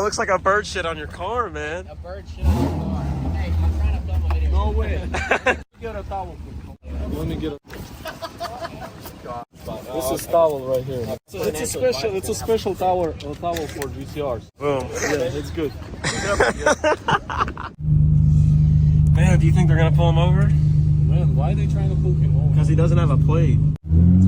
looks like a bird shit on your car, man. A bird shit on your car. Hey, I'm trying to film a video. No way. Get a towel. Let me get a... This is towel right here. It's a special towel for GTRs. Boom. Yeah, it's good. Man, do you think they're gonna pull him over? Man, why are they trying to pull him over? Because he doesn't have a plate. It's